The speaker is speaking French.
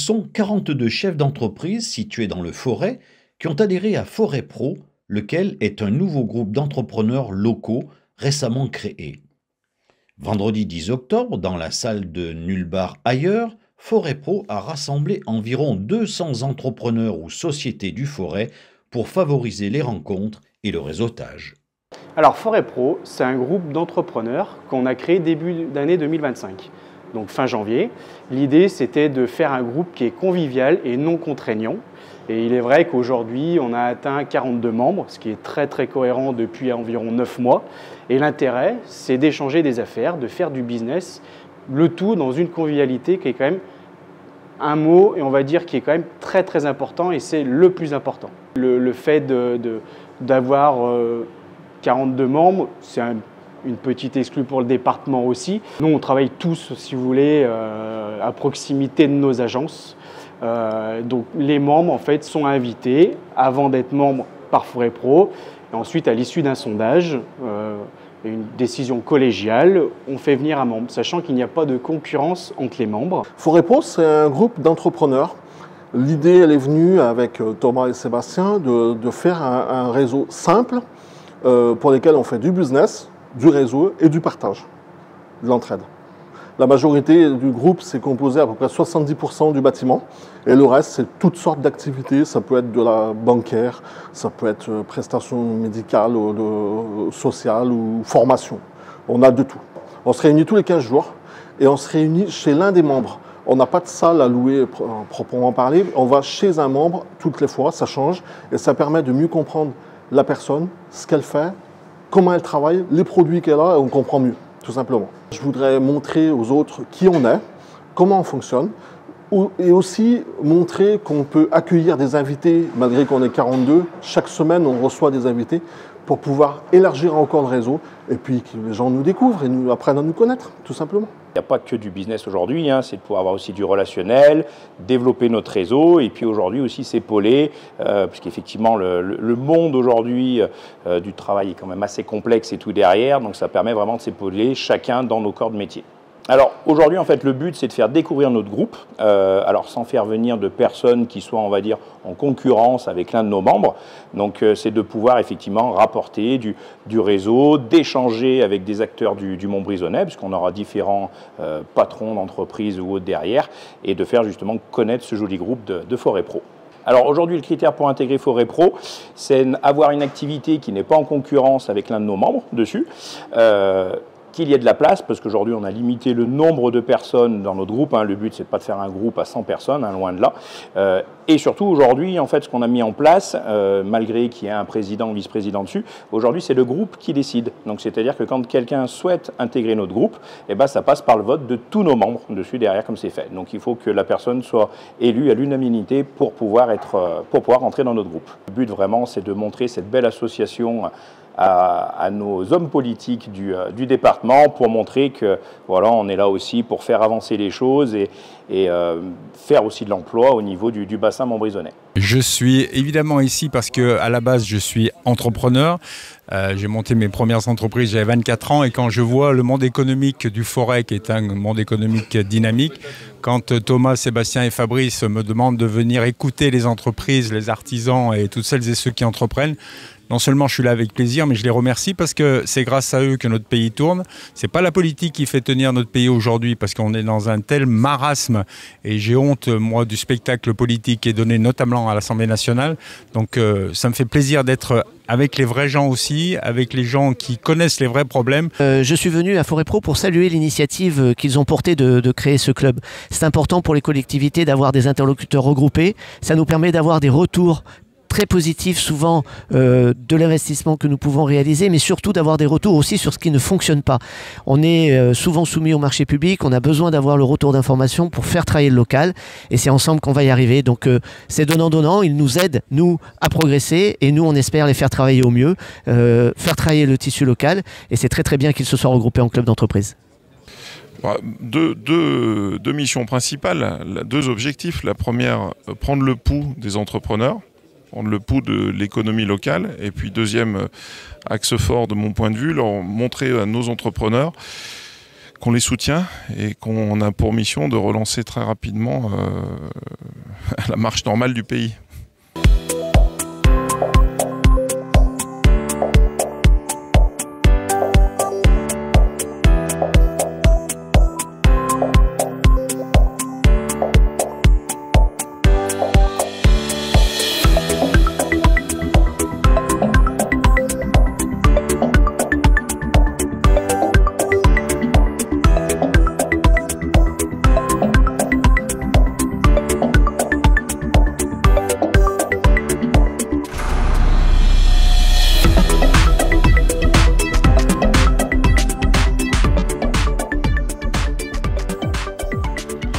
sont 42 chefs d'entreprise situés dans le Forêt qui ont adhéré à Forêt Pro, lequel est un nouveau groupe d'entrepreneurs locaux récemment créé. Vendredi 10 octobre, dans la salle de Nulle part ailleurs, Forêt Pro a rassemblé environ 200 entrepreneurs ou sociétés du Forêt pour favoriser les rencontres et le réseautage. Alors Forêt Pro, c'est un groupe d'entrepreneurs qu'on a créé début d'année 2025, donc fin janvier. L'idée, c'était de faire un groupe qui est convivial et non contraignant. Et il est vrai qu'aujourd'hui, on a atteint 42 membres, ce qui est très cohérent depuis environ 9 mois. Et l'intérêt, c'est d'échanger des affaires, de faire du business, le tout dans une convivialité qui est quand même un mot, et on va dire, qui est quand même très important, et c'est le plus important. Le fait d'avoir 42 membres, c'est une petite exclue pour le département aussi. Nous, on travaille tous, si vous voulez, à proximité de nos agences. Donc les membres en fait sont invités avant d'être membres par Forêt Pro et ensuite à l'issue d'un sondage, une décision collégiale, on fait venir un membre, sachant qu'il n'y a pas de concurrence entre les membres. Forêt Pro, c'est un groupe d'entrepreneurs. L'idée, elle est venue avec Thomas et Sébastien de faire un réseau simple pour lequel on fait du business, du réseau et du partage, de l'entraide. La majorité du groupe, c'est composé à peu près 70% du bâtiment. Et le reste, c'est toutes sortes d'activités. Ça peut être de la bancaire, ça peut être prestations médicales, sociales ou formation. On a de tout. On se réunit tous les 15 jours et on se réunit chez l'un des membres. On n'a pas de salle à louer proprement parler. On va chez un membre toutes les fois, ça change. Et ça permet de mieux comprendre la personne, ce qu'elle fait, comment elle travaille, les produits qu'elle a, et on comprend mieux, tout simplement. Je voudrais montrer aux autres qui on est, comment on fonctionne, et aussi montrer qu'on peut accueillir des invités, malgré qu'on est 42. Chaque semaine, on reçoit des invités pour pouvoir élargir encore le réseau, et puis que les gens nous découvrent et nous apprennent à nous connaître, tout simplement. Il n'y a pas que du business aujourd'hui, c'est de pouvoir avoir aussi du relationnel, développer notre réseau et puis aujourd'hui aussi s'épauler, puisqu'effectivement le monde aujourd'hui du travail est quand même assez complexe et tout derrière, donc ça permet vraiment de s'épauler chacun dans nos corps de métier. Alors aujourd'hui en fait le but c'est de faire découvrir notre groupe, alors sans faire venir de personnes qui soient on va dire en concurrence avec l'un de nos membres, donc c'est de pouvoir effectivement rapporter du réseau, d'échanger avec des acteurs du Montbrisonnais puisqu'on aura différents patrons d'entreprises ou autres derrière et de faire justement connaître ce joli groupe de Forêt Pro. Alors aujourd'hui, le critère pour intégrer Forêt Pro, c'est avoir une activité qui n'est pas en concurrence avec l'un de nos membres dessus, qu'il y ait de la place, parce qu'aujourd'hui on a limité le nombre de personnes dans notre groupe, le but c'est pas de faire un groupe à 100 personnes, loin de là, et surtout aujourd'hui en fait ce qu'on a mis en place, malgré qu'il y ait un président ou vice-président dessus, aujourd'hui c'est le groupe qui décide, donc c'est-à-dire que quand quelqu'un souhaite intégrer notre groupe, ça passe par le vote de tous nos membres dessus derrière comme c'est fait, donc il faut que la personne soit élue à l'unanimité pour pouvoir rentrer dans notre groupe. Le but vraiment c'est de montrer cette belle association à nos hommes politiques du département pour montrer que voilà, on est là aussi pour faire avancer les choses et faire aussi de l'emploi au niveau du bassin montbrisonnais. Je suis évidemment ici parce que à la base je suis entrepreneur. J'ai monté mes premières entreprises, j'avais 24 ans et quand je vois le monde économique du Forêt qui est un monde économique dynamique, quand Thomas, Sébastien et Fabrice me demandent de venir écouter les entreprises, les artisans et toutes celles et ceux qui entreprennent, non seulement je suis là avec plaisir, mais je les remercie parce que c'est grâce à eux que notre pays tourne. C'est pas la politique qui fait tenir notre pays aujourd'hui parce qu'on est dans un tel marasme et j'ai honte, moi, du spectacle politique qui est donné notamment à l'Assemblée nationale. Donc ça me fait plaisir d'être avec les vrais gens aussi, avec les gens qui connaissent les vrais problèmes. Je suis venu à Forêt Pro pour saluer l'initiative qu'ils ont portée de créer ce club. C'est important pour les collectivités d'avoir des interlocuteurs regroupés. Ça nous permet d'avoir des retours très positif souvent de l'investissement que nous pouvons réaliser, mais surtout d'avoir des retours aussi sur ce qui ne fonctionne pas. On est souvent soumis au marché public, on a besoin d'avoir le retour d'information pour faire travailler le local, et c'est ensemble qu'on va y arriver. Donc c'est donnant-donnant, ils nous aident, nous, à progresser, et nous, on espère les faire travailler au mieux, faire travailler le tissu local, et c'est très bien qu'ils se soient regroupés en club d'entreprise. Deux missions principales, deux objectifs. La première, prendre le pouls des entrepreneurs, prendre le pouls de l'économie locale. Et puis deuxième axe fort de mon point de vue, leur montrer à nos entrepreneurs qu'on les soutient et qu'on a pour mission de relancer très rapidement la marche normale du pays.